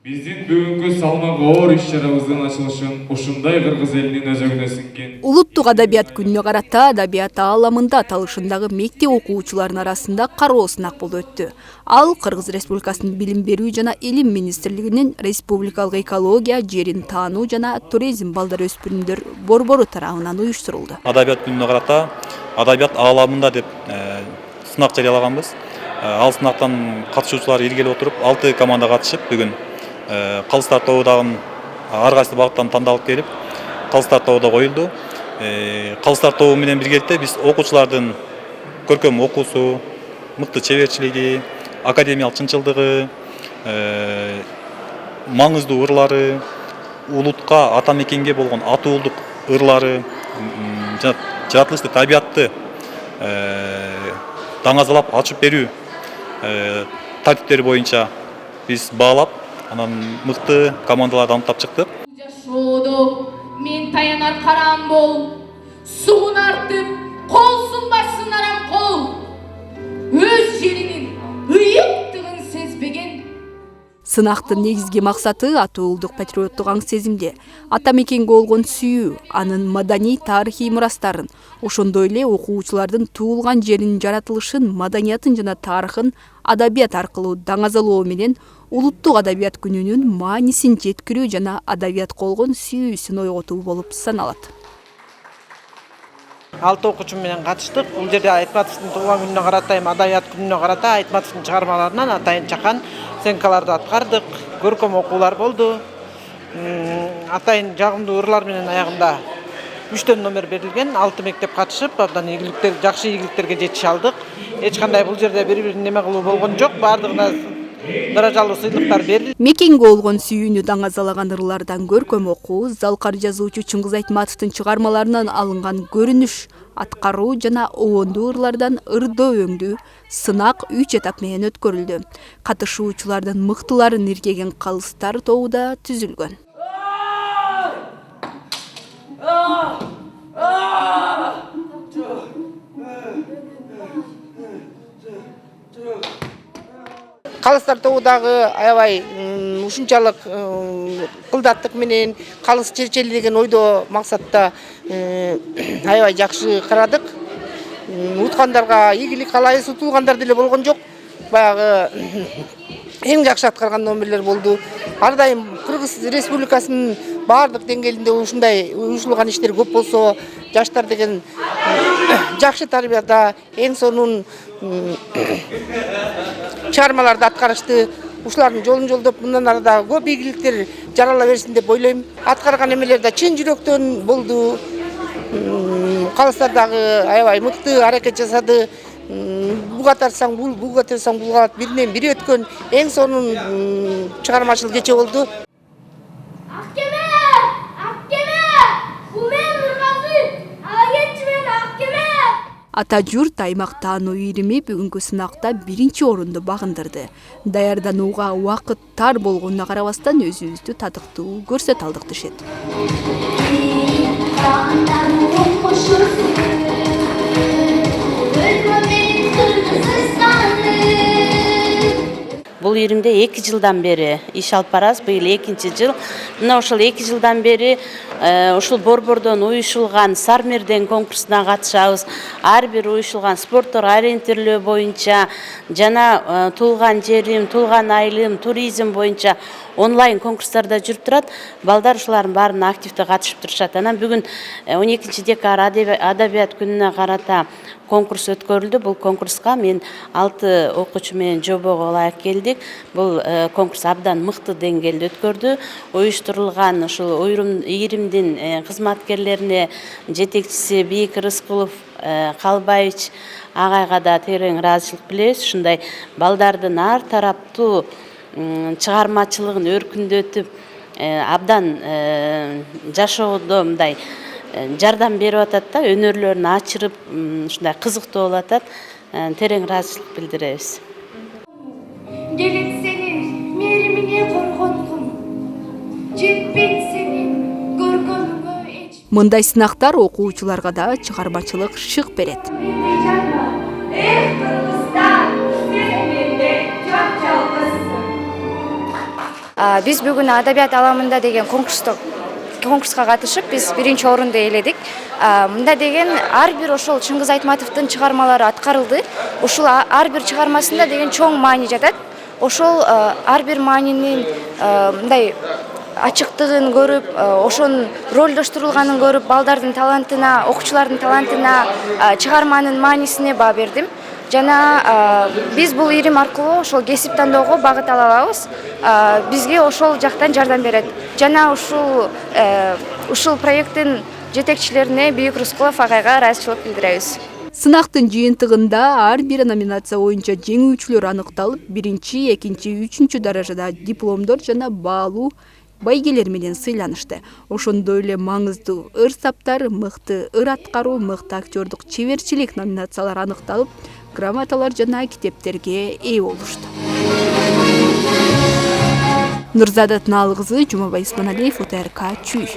Биздин бүгүнкү салмак оор иш-чарабыздын ачылышын ушундай кыргыз элинин өзөгүнө сиңген Улуттук адабият күнүнө карата адабият ааламында талышындагы мектеп окуучуларынын арасында кароо сынак болуп өттү. Ал Кыргыз Республикасынын Билим берүү жана Илим министрлигинин Республикалык экология, жерин таануу жана туризм балдар өспүрүмдөр борбору тарабынан уюштурулду. Адабият күнүнө карата адабият ааламында деп сынак жарыялаганбыз. Ал сынактан катышуучулар иргелип отуруп 6 команда катышып бүгүн Калыстар тобу дагы ар кайсы багыттан тандалып келип, Калыстар тобу да коюлду. Калыстар тобу менен биргеликте биз окуучулардын көркөм окуусу, мыкты чеберчилиги, академиялык чынчылдыгы, маңыздуу ырлары, улутка, ата мекенге болгон атуулдук ырлары, жаратылышты табиятты даңазалап ачып берүү тартиптери боюнча биз баалап, анан мыкты командаларды аныктап чыктык. Жашоодо мен таянар карам бол, суун артып, колсун бассын арам кол. Өз жеринин ыйыктыгын сезбеген. Сынактын негизги максаты атуулдук патриоттук аң сезимди, ата мекенге болгон сүйүү, анын маданий тарыхый мурастарын, ошондой эле окуучулардын туулган жеринин жаратылышын, маданиятын жана тарыхын адабият аркылуу даңазалоо менен улуттук адабият күнүнүн маанисин жеткирүү жана адабиятка болгон сүйүүсүн ойготуу болуп саналат. 6 окуучу менен катыштык. Бул жерде Айтматовдун туулган күнүнө карата, адабият күнүнө карата Айтматовдун чыгармаларынан атайын чакан сценкаларды аткардык. Көркөм окуулар болду. Атайын жагымдуу ырлар менен аягында 3 номер берилген. 6 мектеп катышып, абдан ийгиликтер, жакшы ийгиликтерге жетише алдык. Эч кандай бул жерде бири-бирин неме кылуу болгон жок. Бардыгына даражалуу сыйлыктар берилди. Мекенге болгон сүйүүнү даңазалаган ырлардан көркөм окуу, залкар жазуучу Чыңгыз Айтматовдун чыгармаларынан алынган көрүнүш, аткаруу жана обондуу ырлардан ырдоо өңдүү сынак 3 этап менен өткөрүлдү. Катышуучулардын мыктыларын иркеген Калыстар тобу да түзүлгөн. Калыстар тобу дагы аябай ушунчалык кылдаттык менен калыс чечели деген ойдо максатта аябай жакшы карадык. Уткандарга ийгилик каалайбыз, утулгандар деле болгон жок. Баягы эң жакшы аткарган номерлер болду. Ар дайым Кыргыз Республикасынын баардык деңгээлинде ушундай уюштурулган иштер көп болсо, жаштар деген жакшы тарбияда эң сонун чыгармаларды аткарышты. Ушулардын жолун жолдоп, мындан ары да көп ийгиликтер жарала берсин деп ойлойм. Аткарган эмелер да чын жүрөктөн болду. Калыстар дагы аябай мыкты аракет жасады. Буга тартсаң бул, буга тартсаң булга биринен бири өткөн эң сонун чыгармачыл кече болду. Ата журт аймак таануу ирими бүгүнкү сынакта 1-чи орунду багындырды. Даярданууга убакыт тар болгонуна карабастан өзүбүздү татыктуу көрсөтө алдык дешет. Бул иримде 2 жылдан бери иш алып барабыз. Быйыл 2-чи жыл. Мына ошол 2 жылдан бери ушул борбордон уюшулган Сармерден конкурсуна катышабыз. Ар бир уюшулган спорттор ориентирлөө боюнча жана туулган жерим, туулган айылым, туризм боюнча онлайн конкурстарда жүрүп турат. Балдар ушулардын баарына активдүү катышып турушат. Анан бүгүн 12 декабрь адабият күнүнө карата конкурс өткөрүлдү. Бул конкурска мен 6 окуучу менен жобого ылайык келдик. Бул конкурс абдан мыкты деңгээлде өткөрдү. Уюштурулган ушул иримдин кызматкерлерине жетекчиси Бийик Рыскулов Калбаевич агайга да терең ыраазычылык билебиз. Ушундай балдардын ар тараптуу чыгармачылыгын өркүндөтүп, абдан жашоодо мындай жардам берип атат да, өнөрлөрүн ачырып, ушундай кызыктуу болуп атат. Терең ыраазычылык билдиребиз. Келет сенин мээримине коргонгум, жетпейт сенин көргөнүңө эч. Мындай сынактар окуучуларга да чыгармачылык шык берет. Биз бүгүн адабият аламында деген конкурска катышып биз биринчи орунду ээледик. Мында деген ар бир ошол Чыңгыз Айтматовдун чыгармалары аткарылды. Ушул ар бир чыгармасында деген чоң маани жатат. Ошол ар бир маанинин мындай ачыктыгын көрүп, ошонун ролдоштурулганын көрүп, балдардын талантына, окуучулардын талантына, чыгарманын маанисине баа бердим. Жана биз бул ирим аркылуу ошол кесип тандоого багыт ала алабыз. Бизге ошол жактан жардам берет. Жана ушул проекттин жетекчилерине Бийик Рыскулов агайга ыраазычылык билдиребиз. Сынактын жыйынтыгында ар бир номинация боюнча жеңүүчүлөр аныкталып, 1, 2, 3 даражада дипломдор жана баалуу байгелер менен сыйланышты. Ошондой эле маңыздуу ыр-саптар, мыкты ыр аткаруу, мыкты актёрдук чеберчилик номинациялары аныкталып, грамоталар жана китептерге ээ болушту. Нурзада Тыналкызы, Жумабай Исманалиев, ОТРК Чүй.